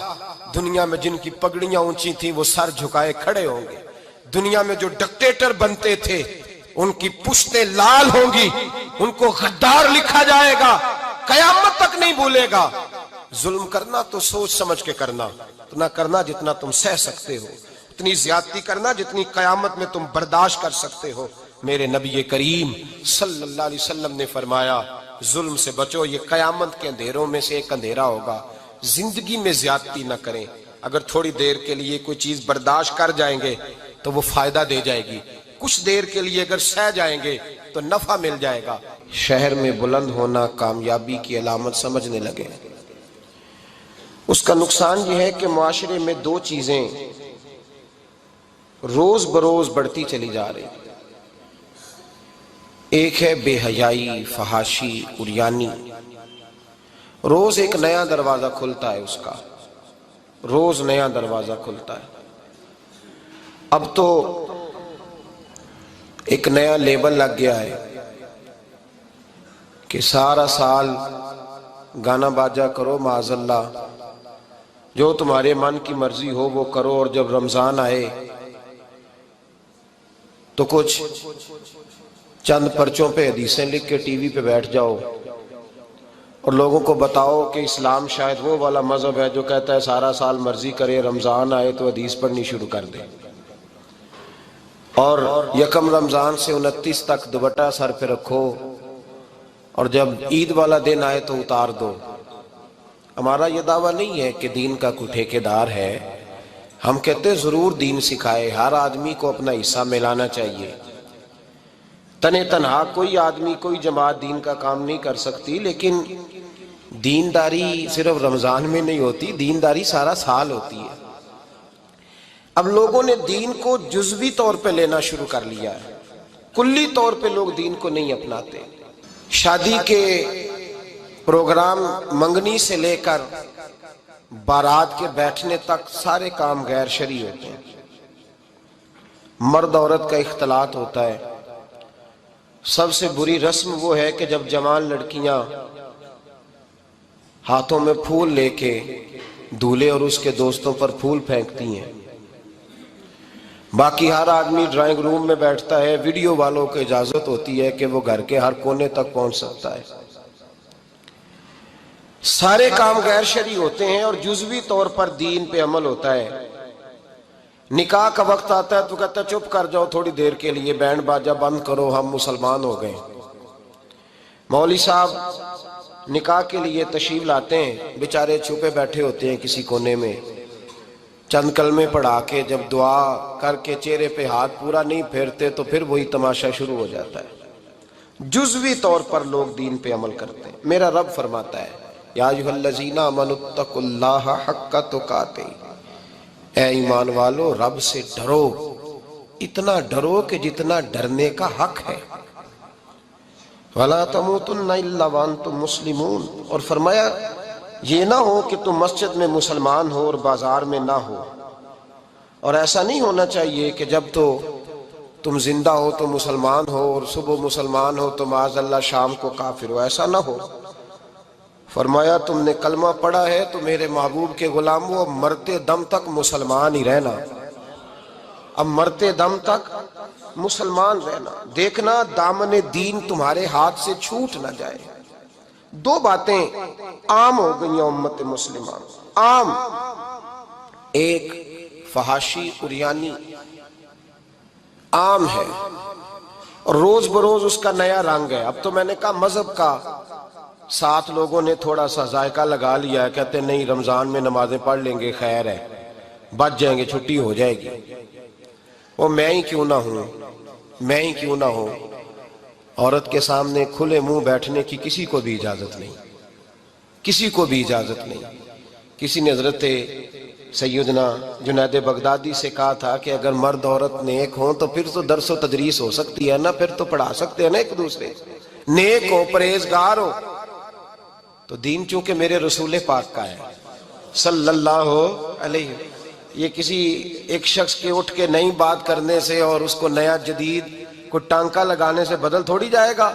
دنیا میں جن کی پگڑیاں اونچی تھیں وہ سر جھکائے کھڑے ہوں گے، دنیا میں جو ڈکٹیٹر بنتے تھے ان کی پشتیں لال ہوں گی، ان کو غدار لکھا جائے گا، قیامت تک نہیں بھولے گا۔ ظلم کرنا تو سوچ سمجھ کے کرنا، اتنا کرنا جتنا تم سہ سکتے ہو، اتنی زیادتی کرنا جتنی قیامت میں تم برداشت کر سکتے ہو۔ میرے نبی کریم صلی اللہ علیہ وسلم نے فرمایا ظلم سے بچو، یہ قیامت کے اندھیروں میں سے ایک اندھیرا ہوگا، زندگی میں زیادتی نہ کریں، اگر تھوڑی دیر کے لیے کوئی چیز برداشت کر جائیں گے تو وہ فائدہ دے جائے گی، کچھ دیر کے لیے اگر سہ جائیں گے تو نفع مل جائے گا۔ شہر میں بلند ہونا کامیابی کی علامت سمجھنے لگے، اس کا نقصان یہ ہے کہ معاشرے میں دو چیزیں روز بروز بڑھتی چلی جا رہی، ایک ہے بے حیائی، فحاشی، عریانی، روز ایک نیا دروازہ کھلتا ہے، اس کا روز نیا دروازہ کھلتا ہے۔ اب تو ایک نیا لیبل لگ گیا ہے کہ سارا سال گانا باجا کرو، معاذ اللہ جو تمہارے من کی مرضی ہو وہ کرو، اور جب رمضان آئے تو کچھ چند پرچوں پہ حدیثیں لکھ کے ٹی وی پہ بیٹھ جاؤ اور لوگوں کو بتاؤ کہ اسلام شاید وہ والا مذہب ہے جو کہتا ہے سارا سال مرضی کرے، رمضان آئے تو حدیث پڑھنی شروع کر دے، اور یکم رمضان سے 29 تک دوپٹہ سر پہ رکھو اور جب عید والا دن آئے تو اتار دو۔ ہمارا یہ دعویٰ نہیں ہے کہ دین کا کوئی ٹھیکیدار ہے، ہم کہتے ہیں ضرور دین سکھائے، ہر آدمی کو اپنا حصہ ملانا چاہیے۔ تنے تنہا کوئی آدمی کوئی جماعت دین کا کام نہیں کر سکتی، لیکن دینداری صرف رمضان میں نہیں ہوتی، دینداری سارا سال ہوتی ہے۔ اب لوگوں نے دین کو جزوی طور پہ لینا شروع کر لیا ہے، کلی طور پہ لوگ دین کو نہیں اپناتے۔ شادی کے پروگرام منگنی سے لے کر بارات کے بیٹھنے تک سارے کام غیر شرعی ہوتے ہیں، مرد عورت کا اختلاط ہوتا ہے۔ سب سے بری رسم وہ ہے کہ جب جوان لڑکیاں ہاتھوں میں پھول لے کے دولہے اور اس کے دوستوں پر پھول پھینکتی ہیں، باقی ہر آدمی ڈرائنگ روم میں بیٹھتا ہے، ویڈیو والوں کو اجازت ہوتی ہے کہ وہ گھر کے ہر کونے تک پہنچ سکتا ہے۔ سارے کام غیر شرعی ہوتے ہیں اور جزوی طور پر دین پہ عمل ہوتا ہے۔ نکاح کا وقت آتا ہے تو کہتا ہے چپ کر جاؤ تھوڑی دیر کے لیے، بینڈ باجا بند کرو، ہم مسلمان ہو گئے۔ مولوی صاحب نکاح کے لیے تشریف لاتے ہیں، بیچارے چھپے بیٹھے ہوتے ہیں کسی کونے میں، چند کلمے پڑھا کے جب دعا کر کے چہرے پہ ہاتھ پورا نہیں پھیرتے تو پھر وہی تماشا شروع ہو جاتا ہے۔ جزوی طور پر لوگ دین پہ عمل کرتے ہیں۔ میرا رب فرماتا ہے یا ایھا الذین آمنوا اتقوا اللہ حق تقاتہ، اے ایمان والو رب سے ڈرو، اتنا ڈرو کہ جتنا ڈرنے کا حق ہے۔ وَلَا تَمُوتُنَّ إِلَّا وَأَنْتُمْ مُسْلِمُونَ، اور فرمایا یہ نہ ہو کہ تم مسجد میں مسلمان ہو اور بازار میں نہ ہو، اور ایسا نہیں ہونا چاہیے کہ جب تو تم زندہ ہو تو مسلمان ہو اور صبح مسلمان ہو تو معاذ اللہ شام کو کافر ہو، ایسا نہ ہو۔ فرمایا تم نے کلمہ پڑھا ہے تو میرے محبوب کے غلام وہ مرتے دم تک مسلمان ہی رہنا، اب مرتے دم تک مسلمان رہنا، دیکھنا دامن دین تمہارے ہاتھ سے چھوٹ نہ جائے۔ دو باتیں عام ہو گئی ہیں امت مسلمہ، عام، ایک فحاشی عریانی عام ہے اور روز بروز اس کا نیا رنگ ہے۔ اب تو میں نے کہا مذہب کا ساتھ لوگوں نے تھوڑا سا ذائقہ لگا لیا ہے، کہتے ہیں نہیں رمضان میں نمازیں پڑھ لیں گے، خیر ہے، بچ جائیں گے، چھٹی ہو جائے گی۔ وہ میں ہی کیوں نہ ہوں، میں ہی کیوں نہ ہوں، عورت کے سامنے کھلے منہ بیٹھنے کی کسی کو بھی اجازت نہیں، کسی کو بھی اجازت نہیں۔ کسی نے حضرت سیدنا جنید بغدادی سے کہا تھا کہ اگر مرد عورت نیک ہوں تو پھر تو درس و تدریس ہو سکتی ہے نا، پھر تو پڑھا سکتے ہیں نا ایک دوسرے، نیک ہو پرہیزگار ہو۔ تو دین چونکہ میرے رسول پاک کا ہے صلی اللہ علیہ، یہ کسی ایک شخص کے اٹھ کے نئی بات کرنے سے اور اس کو نیا جدید کو ٹانکا لگانے سے بدل تھوڑی جائے گا۔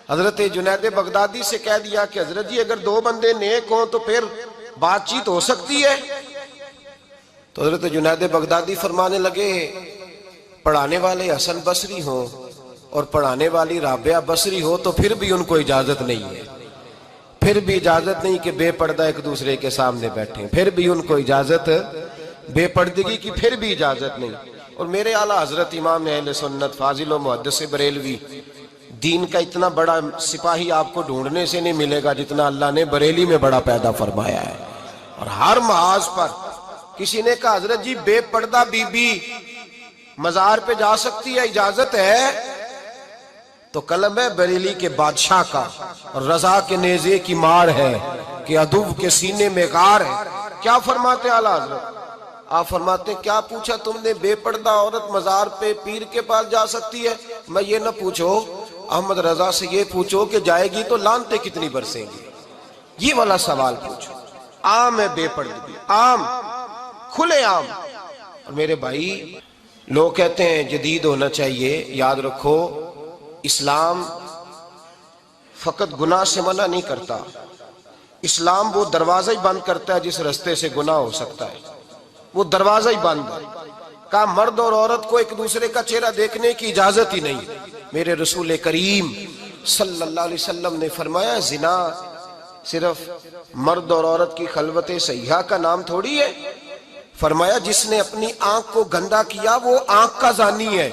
حضرت جنید بغدادی سے کہہ دیا کہ حضرت جی اگر دو بندے نیک ہوں تو پھر بات چیت ہو سکتی ہے۔ تو حضرت جنید بغدادی فرمانے لگے پڑھانے والے حسن بصری ہوں اور پڑھانے والی رابعہ بصری ہو تو پھر بھی ان کو اجازت نہیں ہے، پھر بھی اجازت نہیں کہ بے پردہ ایک دوسرے کے سامنے بیٹھیں، پھر بھی ان کو اجازت، بے پردگی کی پھر بھی اجازت نہیں۔ اور میرے اعلیٰ حضرت امام اہل سنت فاضل و محدث بریلوی، دین کا اتنا بڑا سپاہی آپ کو ڈھونڈنے سے نہیں ملے گا جتنا اللہ نے بریلی میں بڑا پیدا فرمایا ہے۔ اور ہر محاذ پر کسی نے کہا حضرت جی بے پردہ بی بی مزار پہ جا سکتی ہے، اجازت ہے؟ تو قلم ہے بریلی کے بادشاہ کا اور رضا کے نیزے کی مار ہے کہ عدو کے سینے میں غار ہے۔ کیا فرماتے اعلیٰ حضرت؟ آپ فرماتے کیا پوچھا تم نے، بے پردہ عورت مزار پہ پیر کے پاس جا سکتی ہے؟ میں یہ نہ پوچھو، احمد رضا سے یہ پوچھو کہ جائے گی تو لعنتیں کتنی برسیں گی، یہ والا سوال پوچھو۔ عام ہے بے پردگی، عام، کھلے عام۔ اور میرے بھائی لوگ کہتے ہیں جدید ہونا چاہیے، یاد رکھو اسلام فقط گناہ سے منع نہیں کرتا، اسلام وہ دروازہ ہی بند کرتا ہے جس رستے سے گناہ ہو سکتا ہے، وہ دروازہ ہی بند ہے۔ کہا مرد اور عورت کو ایک دوسرے کا چہرہ دیکھنے کی اجازت ہی نہیں۔ میرے رسول کریم صلی اللہ علیہ وسلم نے فرمایا زنا صرف مرد اور عورت کی خلوت صحیحہ کا نام تھوڑی ہے، فرمایا جس نے اپنی آنکھ کو گندا کیا وہ آنکھ کا زانی ہے،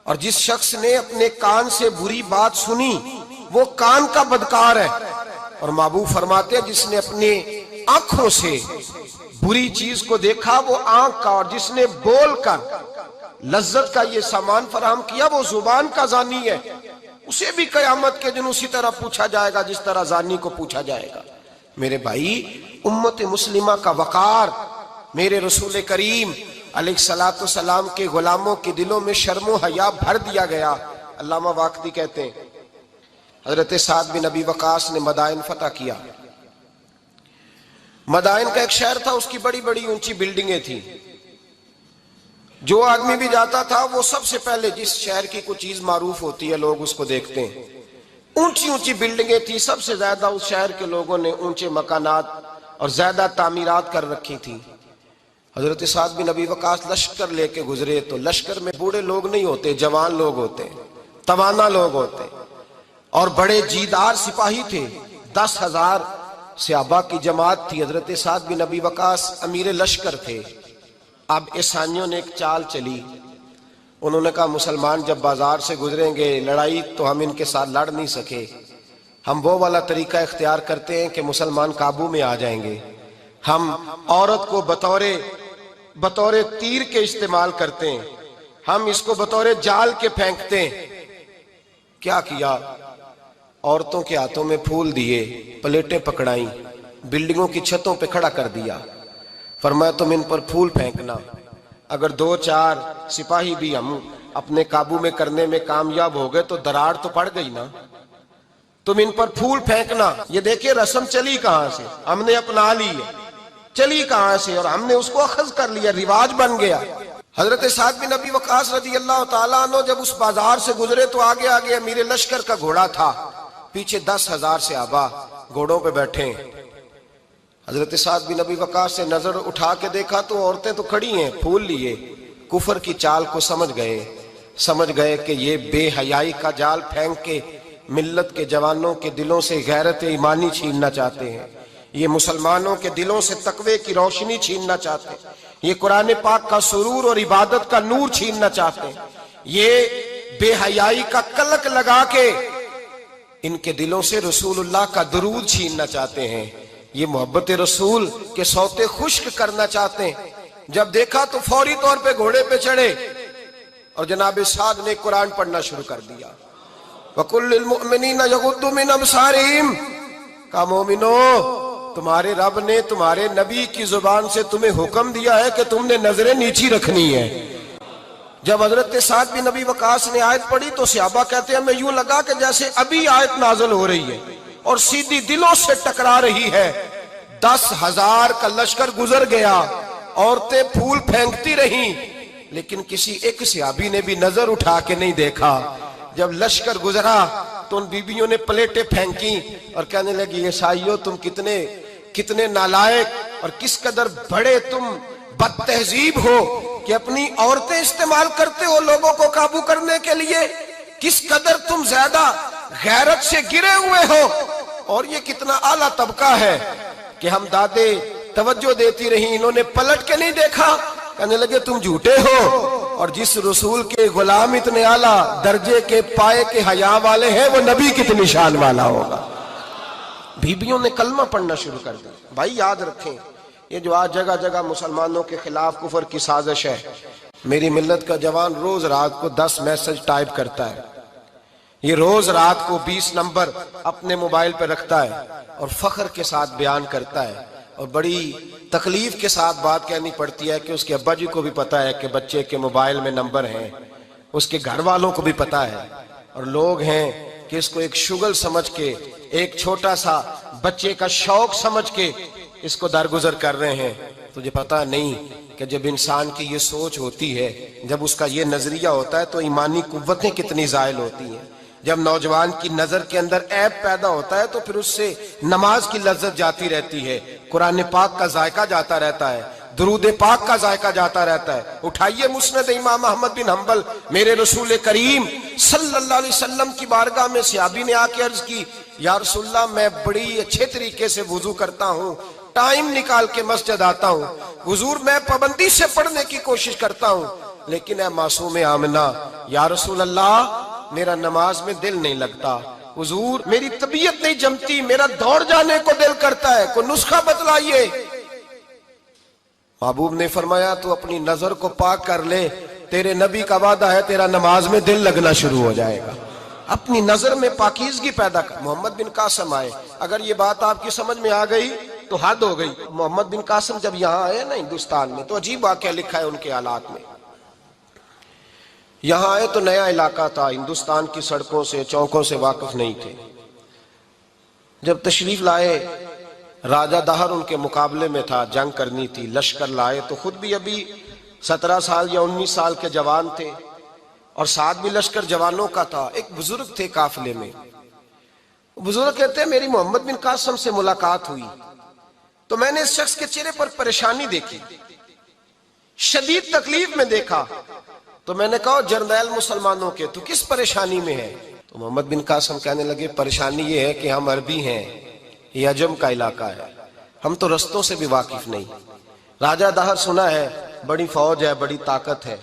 اور جس شخص نے اپنے کان سے بری بات سنی وہ کان کا بدکار ہے، اور محبوب فرماتے ہیں جس نے اپنے آنکھوں سے بری چیز کو دیکھا وہ آنکھ کا، اور جس نے بول کر لذت کا یہ سامان فراہم کیا وہ زبان کا زانی ہے، اسے بھی قیامت کے دن اسی طرح پوچھا جائے گا جس طرح زانی کو پوچھا جائے گا۔ میرے بھائی، امت مسلمہ کا وقار میرے رسول کریم علیہ السلام کے غلاموں کے دلوں میں شرم و حیا بھر دیا گیا۔ علامہ واقدی کہتے ہیں حضرت سعد بن ابی وقاص نے مدائن فتح کیا۔ مدائن کا ایک شہر تھا، اس کی بڑی بڑی اونچی بلڈنگیں تھیں، جو آدمی بھی جاتا تھا وہ سب سے پہلے جس شہر کی کوئی چیز معروف ہوتی ہے لوگ اس کو دیکھتے ہیں۔ اونچی اونچی بلڈنگیں تھیں، سب سے زیادہ اس شہر کے لوگوں نے اونچے مکانات اور زیادہ تعمیرات کر رکھی تھیں۔ حضرت سعد بن ابی وقاص لشکر لے کے گزرے تو لشکر میں بوڑھے لوگ نہیں ہوتے، جوان لوگ ہوتے، توانا لوگ ہوتے، اور بڑے جیدار سپاہی تھے۔ 10,000 صحابہ کی جماعت تھی، حضرت سعد بن ابی وقاص امیر لشکر تھے۔ اب عیسائیوں نے ایک چال چلی، انہوں نے کہا مسلمان جب بازار سے گزریں گے لڑائی تو ہم ان کے ساتھ لڑ نہیں سکے، ہم وہ والا طریقہ اختیار کرتے ہیں کہ مسلمان قابو میں آ جائیں گے، ہم عورت کو بطور تیر کے استعمال کرتے ہیں، ہم اس کو بطور جال کے پھینکتے ہیں۔ کیا کیا؟ عورتوں کے ہاتھوں میں پھول دیے، پلیٹیں پکڑائیں، بلڈنگوں کی چھتوں پہ کھڑا کر دیا، فرمایا تم ان پر پھول پھینکنا، اگر 2-4 سپاہی بھی ہم اپنے قابو میں کرنے میں کامیاب ہو گئے تو دراڑ تو پڑ گئی نا، تم ان پر پھول پھینکنا۔ یہ دیکھیں رسم چلی کہاں سے، ہم نے اپنا لی ہے، چلی کہاں سے اور ہم نے اس کو اخذ کر لیا، رواج بن گیا۔ حضرت سعد بن ابی وقاص رضی اللہ تعالیٰ عنہ جب اس بازار سے گزرے تو آگے آگے امیر لشکر کا گھوڑا تھا، پیچھے 10,000 صحابہ گھوڑوں پہ بیٹھے ہیں۔ حضرت سعد بن ابی وقاص سے نظر اٹھا کے دیکھا تو عورتیں تو کھڑی ہیں پھول لیے، کفر کی چال کو سمجھ گئے کہ یہ بے حیائی کا جال پھینک کے ملت کے جوانوں کے دلوں سے غیرت ایمانی چھیننا چاہتے ہیں، یہ مسلمانوں کے دلوں سے تقوی کی روشنی چھیننا چاہتے ہیں، یہ قرآن پاک کا سرور اور عبادت کا نور چھیننا چاہتے ہیں، یہ بے حیائی کا کلک لگا کے ان کے دلوں سے رسول اللہ کا درود چھیننا چاہتے ہیں، یہ محبت رسول کے سوتے خشک کرنا چاہتے ہیں۔ جب دیکھا تو فوری طور پہ گھوڑے پہ چڑھے اور جناب سعد نے قرآن پڑھنا شروع کر دیا۔ وَقُلْ لِلْمُؤْمِنِينَ يَغُضُّوا مِنْ أَبْصَارِهِمْ، کہا مومنو تمہارے رب نے تمہارے نبی کی زبان سے تمہیں حکم دیا ہے کہ تم نے نظریں نیچی رکھنی ہے۔ جب حضرت سعد بن ابی وقاص نے آیت پڑھی تو صحابہ کہتے ہیں ہمیں یوں لگا کہ جیسے ابھی آیت نازل ہو رہی ہے اور سیدھی دلوں سے ٹکرا رہی ہے۔ 10,000 کا لشکر گزر گیا، عورتیں پھول پھینکتی رہیں، لیکن کسی ایک صحابی نے بھی نظر اٹھا کے نہیں دیکھا۔ جب لشکر گزرا تو ان بیبیوں نے پلیٹیں پھینکی اور کہنے لگی عیسائیوں تم کتنے نالائق اور کس قدر بڑے تم بد تہذیب ہو کہ اپنی عورتیں استعمال کرتے ہو لوگوں کو قابو کرنے کے لیے، کس قدر تم زیادہ غیرت سے گرے ہوئے ہو، اور یہ کتنا اعلیٰ طبقہ ہے کہ ہم دادے توجہ دیتی رہیں، انہوں نے پلٹ کے نہیں دیکھا، کہنے لگے تم جھوٹے ہو، اور جس رسول کے غلام اتنے اعلیٰ درجے کے پائے کے حیا والے ہیں وہ نبی کتنی شان والا ہوگا۔ بیبیوں نے کلمہ پڑھنا شروع کر دیا۔ بھائی یاد رکھیں یہ جو آج جگہ جگہ مسلمانوں کے خلاف کفر کی سازش ہے، میری ملت کا جوان روز رات کو 10 میسج ٹائپ کرتا ہے، یہ روز رات کو 20 نمبر اپنے موبائل پہ رکھتا ہے اور فخر کے ساتھ بیان کرتا ہے، اور بڑی تکلیف کے ساتھ بات کہنی پڑتی ہے کہ اس کے ابا جی کو بھی پتا ہے کہ بچے کے موبائل میں نمبر ہیں، اس کے گھر والوں کو بھی پتا ہے، اور لوگ ہیں کہ اس کو ایک شغل سمجھ کے، ایک چھوٹا سا بچے کا شوق سمجھ کے اس کو درگزر کر رہے ہیں۔ تجھے پتا نہیں کہ جب انسان کی یہ سوچ ہوتی ہے، جب اس کا یہ نظریہ ہوتا ہے تو ایمانی قوتیں کتنی زائل ہوتی ہیں۔ جب نوجوان کی نظر کے اندر عیب پیدا ہوتا ہے تو پھر اس سے نماز کی لذت جاتی رہتی ہے، قرآن پاک کا ذائقہ جاتا رہتا ہے، درود پاک کا ذائقہ جاتا رہتا ہے۔ اٹھائیے مسند امام احمد بن حنبل، میرے رسول کریم صلی اللہ علیہ وسلم کی بارگاہ میں صحابی نے آ کے عرض کی، یا رسول اللہ میں بڑی اچھے طریقے سے وضو کرتا ہوں، ٹائم نکال کے مسجد آتا ہوں، حضور میں پابندی سے پڑھنے کی کوشش کرتا ہوں، لیکن اے معصوم آمنہ، یا رسول اللہ میرا نماز میں دل نہیں لگتا، حضور میری طبیعت نہیں جمتی، میرا دوڑ جانے کو دل کرتا ہے، کوئی نسخہ بتلائیے۔ محبوب نے فرمایا تو اپنی نظر کو پاک کر لے، تیرے نبی کا وعدہ ہے تیرا نماز میں دل لگنا شروع ہو جائے گا۔ اپنی نظر میں پاکیزگی پیدا کر۔ محمد بن قاسم آئے، اگر یہ بات آپ کی سمجھ میں آ گئی تو حد ہو گئی۔ محمد بن قاسم جب یہاں آئے نا ہندوستان میں، تو عجیب واقعہ لکھا ہے ان کے حالات میں۔ یہاں آئے تو نیا علاقہ تھا، ہندوستان کی سڑکوں سے چوکوں سے واقف نہیں تھے۔ جب تشریف لائے، راجہ دہر ان کے مقابلے میں تھا، جنگ کرنی تھی، لشکر لائے تو خود بھی ابھی 17 سال یا 19 سال کے جوان تھے، اور ساتھ بھی لشکر جوانوں کا تھا۔ ایک بزرگ تھے قافلے میں، بزرگ کہتے ہیں میری محمد بن قاسم سے ملاقات ہوئی تو میں نے اس شخص کے چہرے پر پریشانی دیکھی، شدید تکلیف میں دیکھا، تو میں نے کہا جرنیل مسلمانوں کے تو کس پریشانی میں ہے؟ تو محمد بن قاسم کہنے لگے پریشانی یہ ہے کہ ہم عربی ہیں، یہ عجم کا علاقہ ہے، ہم تو رستوں سے بھی واقف نہیں۔ راجہ دہر سنا ہے بڑی فوج ہے، بڑی طاقت ہے،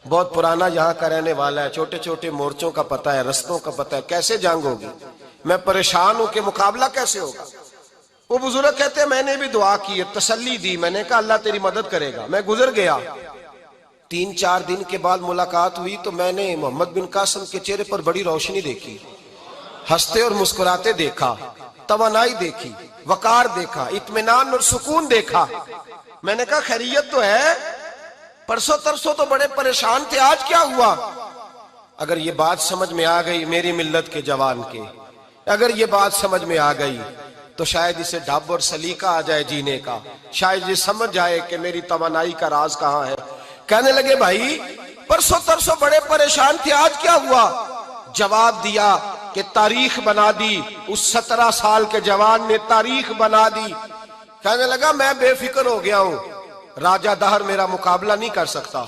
بہت پرانا یہاں کا رہنے والا ہے، چھوٹے چھوٹے مورچوں کا پتہ ہے، رستوں کا پتہ ہے، کیسے جنگ ہوگی؟ میں پریشان ہوں کہ مقابلہ کیسے ہوگا؟ وہ بزرگ کہتے ہیں میں نے بھی دعا کی، تسلی دی، میں نے کہا اللہ تیری مدد کرے گا۔ میں گزر گیا، 3-4 دن کے بعد ملاقات ہوئی تو میں نے محمد بن قاسم کے چہرے پر بڑی روشنی دیکھی، ہنستے اور مسکراتے دیکھا، توانائی دیکھی، وقار دیکھا، اطمینان اور سکون دیکھا۔ میں نے کہا خیریت تو ہے، پرسوں ترسوں تو بڑے پریشان تھے، آج کیا ہوا؟ اگر یہ بات سمجھ میں آ گئی میری ملت کے جوان کے، اگر یہ بات سمجھ میں آ گئی تو شاید اسے ڈھب اور سلیقہ آ جائے جینے کا، شاید یہ سمجھ جائے کہ میری توانائی کا راز کہاں ہے۔ کہنے لگے بھائی پرسوں ترسوں بڑے پریشان تھے، آج کیا ہوا؟ جواب دیا کہ تاریخ بنا دی، اس 17 سال کے جوان نے تاریخ بنا دی۔ کہنے لگا میں بے فکر ہو گیا ہوں، راجہ دہر میرا مقابلہ نہیں کر سکتا،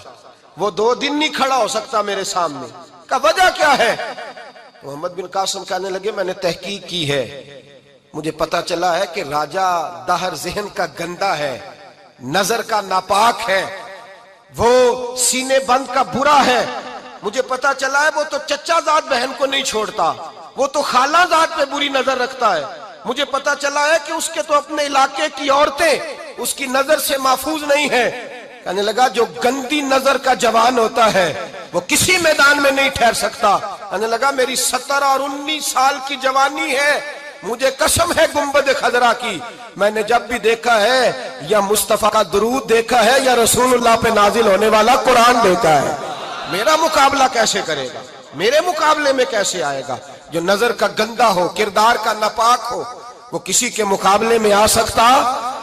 وہ 2 دن نہیں کھڑا ہو سکتا میرے سامنے۔ کہا وجہ کیا ہے؟ محمد بن قاسم کہنے لگے میں نے تحقیق کی ہے، مجھے پتا چلا ہے کہ راجہ دہر ذہن کا گندا ہے، نظر کا ناپاک ہے، وہ سینے بند کا برا ہے، مجھے پتا چلا ہے وہ تو چچا زاد بہن کو نہیں چھوڑتا، وہ تو خالہ زاد پہ بری نظر رکھتا ہے، مجھے پتا چلا ہے کہ اس کے تو اپنے علاقے کی عورتیں اس کی نظر سے محفوظ نہیں ہیں۔ کہنے لگا جو گندی نظر کا جوان ہوتا ہے وہ کسی میدان میں نہیں ٹھہر سکتا۔ کہنے لگا میری 17 اور 19 سال کی جوانی ہے، مجھے قسم ہے گنبد خضرا کی، میں نے جب بھی دیکھا ہے یا مصطفیٰ کا درود دیکھا ہے یا رسول اللہ پہ نازل ہونے والا قرآن دیکھا ہے۔ میرا مقابلہ کیسے کرے گا؟ میرے مقابلے میں کیسے آئے گا؟ جو نظر کا گندا ہو، کردار کا ناپاک ہو، وہ کسی کے مقابلے میں آ سکتا؟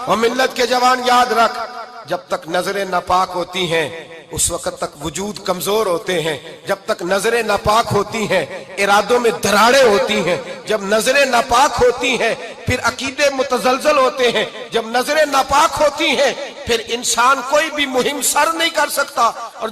اور ملت کے جوان یاد رکھ، جب تک نظریں ناپاک ہوتی ہیں اس وقت تک وجود کمزور ہوتے ہیں، جب تک نظریں ناپاک ہوتی ہیں ارادوں میں دراڑیں ہوتی ہیں، جب نظریں ناپاک ہوتی ہیں پھر عقیدے متزلزل ہوتے ہیں، جب نظریں ناپاک ہوتی ہیں پھر انسان کوئی بھی مہم سر نہیں کر سکتا۔ اور